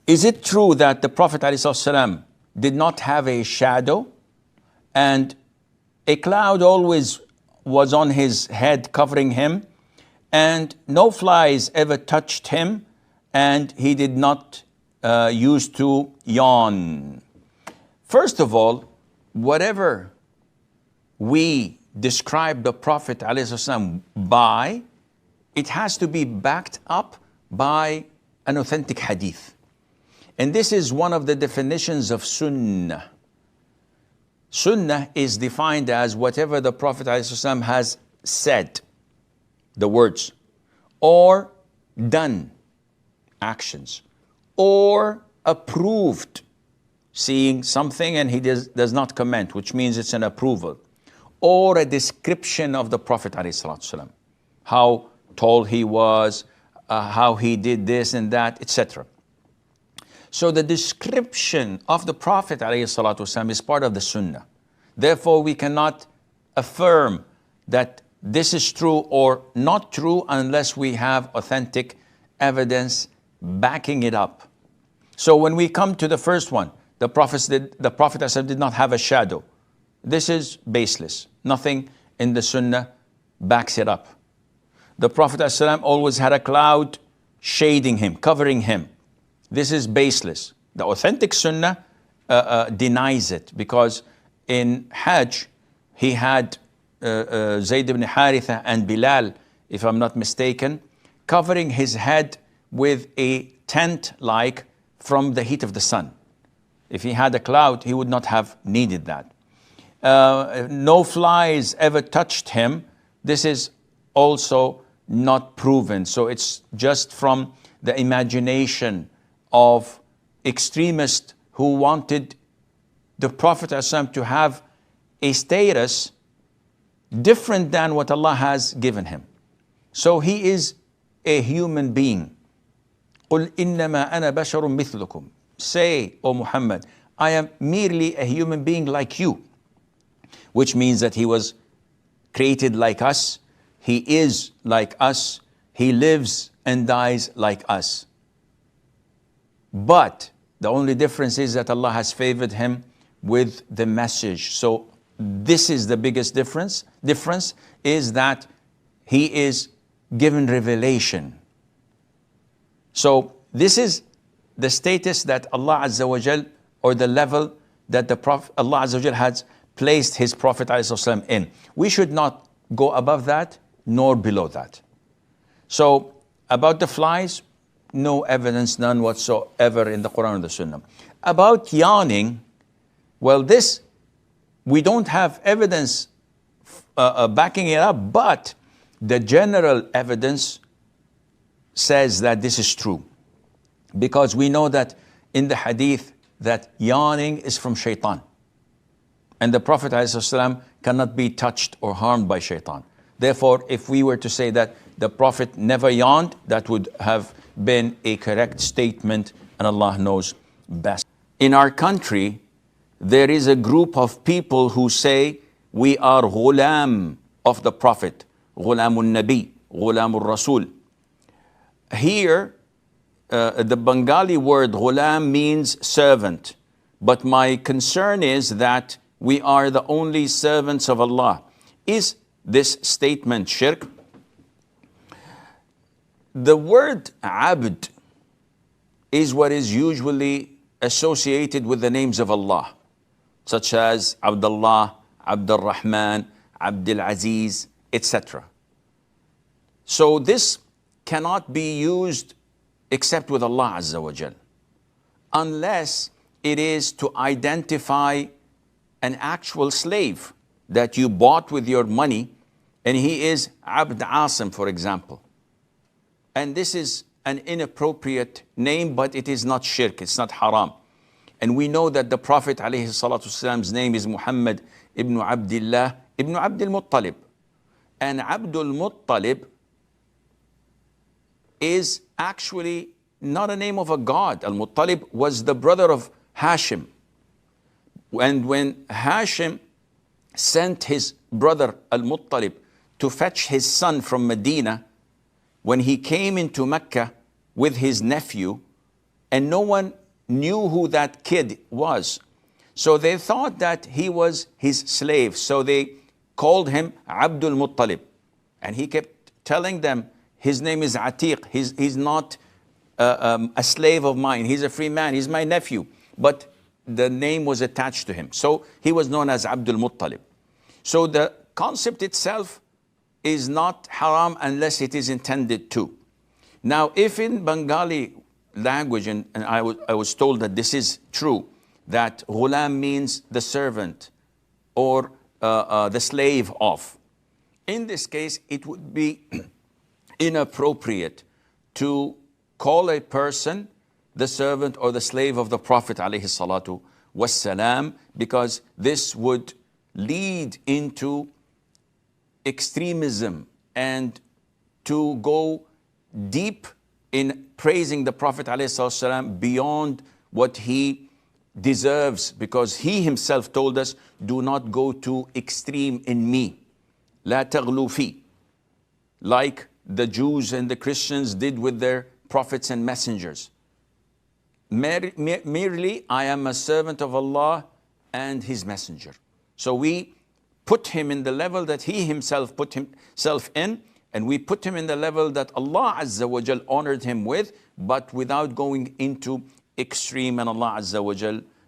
Is it true that the Prophet ﷺ did not have a shadow and a cloud always was on his head covering him, and no flies ever touched him, and he did not used to yawn? First of all, whatever we describe the Prophet ﷺ by, it has to be backed up by an authentic hadith. And this is one of the definitions of Sunnah. Sunnah is defined as whatever the Prophet ﷺ has said, the words, or done, actions, or approved, seeing something and he does not comment, which means it's an approval, or a description of the Prophet ﷺ, how tall he was, how he did this and that, etc. So the description of the Prophet ﷺ is part of the Sunnah. Therefore, we cannot affirm that this is true or not true unless we have authentic evidence backing it up. So when we come to the first one, the Prophet ﷺ did not have a shadow. This is baseless. Nothing in the Sunnah backs it up. The Prophet ﷺ always had a cloud shading him, covering him. This is baseless. The authentic Sunnah denies it, because in Hajj he had Zayd ibn Haritha and Bilal, if I'm not mistaken, covering his head with a tent like from the heat of the sun. If he had a cloud, he would not have needed that. No flies ever touched him. This is also not proven. So it's just from the imagination of extremists who wanted the Prophet ﷺ to have a status different than what Allah has given him. So he is a human being. قُلْ إِنَّمَا أَنَا بَشَرٌ مِثْلُكُمْ. Say, O Muhammad, I am merely a human being like you. Which means that he was created like us, he is like us, he lives and dies like us. But the only difference is that Allah has favored him with the message. So this is the biggest difference. Difference is that he is given revelation. So this is the status that Allah Azza wa Jal, or the level that the Prophet, Allah Azza wa Jal has placed his Prophet ﷺ in. We should not go above that nor below that. So about the flies, no evidence, none whatsoever in the Quran or the Sunnah. About yawning, well, this, we don't have evidence backing it up, but the general evidence says that this is true. Because we know that in the hadith that yawning is from shaitan. And the Prophet ﷺ cannot be touched or harmed by shaitan. Therefore, if we were to say that the Prophet never yawned, that would have been a correct statement, and Allah knows best. In our country, there is a group of people who say we are Ghulam of the Prophet, Ghulamul Nabi, Ghulamul Rasul. Here, the Bengali word Ghulam means servant, but my concern is that we are the only servants of Allah. Is this statement shirk? The word abd is what is usually associated with the names of Allah, such as Abdullah, Abdul Rahman, Abdul Aziz, etc. So this cannot be used except with Allah Azza wa Jal, unless it is to identify an actual slave that you bought with your money, and he is Abd Asim, for example. And this is an inappropriate name, but it is not shirk, it's not haram. And we know that the Prophet ﷺ's name is Muhammad ibn Abdullah ibn Abdul Muttalib. And Abdul Muttalib is actually not a name of a god. Al-Muttalib was the brother of Hashim. And when Hashim sent his brother Al-Muttalib to fetch his son from Medina, when he came into Mecca with his nephew, and no one knew who that kid was. So they thought that he was his slave. So they called him Abdul Muttalib. And he kept telling them, his name is Atiq. He's not a slave of mine. He's a free man. He's my nephew. But the name was attached to him. So he was known as Abdul Muttalib. So the concept itself is not haram unless it is intended to. Now, if in Bengali language, and I was told that this is true, that Ghulam means the servant or the slave of. In this case, it would be inappropriate to call a person the servant or the slave of the Prophet ﷺ, because this would lead into extremism and to go deep in praising the Prophet ﷺ beyond what he deserves, because he himself told us, do not go too extreme in me. La taghlu fi. Like the Jews and the Christians did with their prophets and messengers. Merely, I am a servant of Allah and his messenger. So we put him in the level that he himself put himself in, and we put him in the level that Allah Azza wa Jal honored him with, but without going into extreme, and Allah Azza wa Jal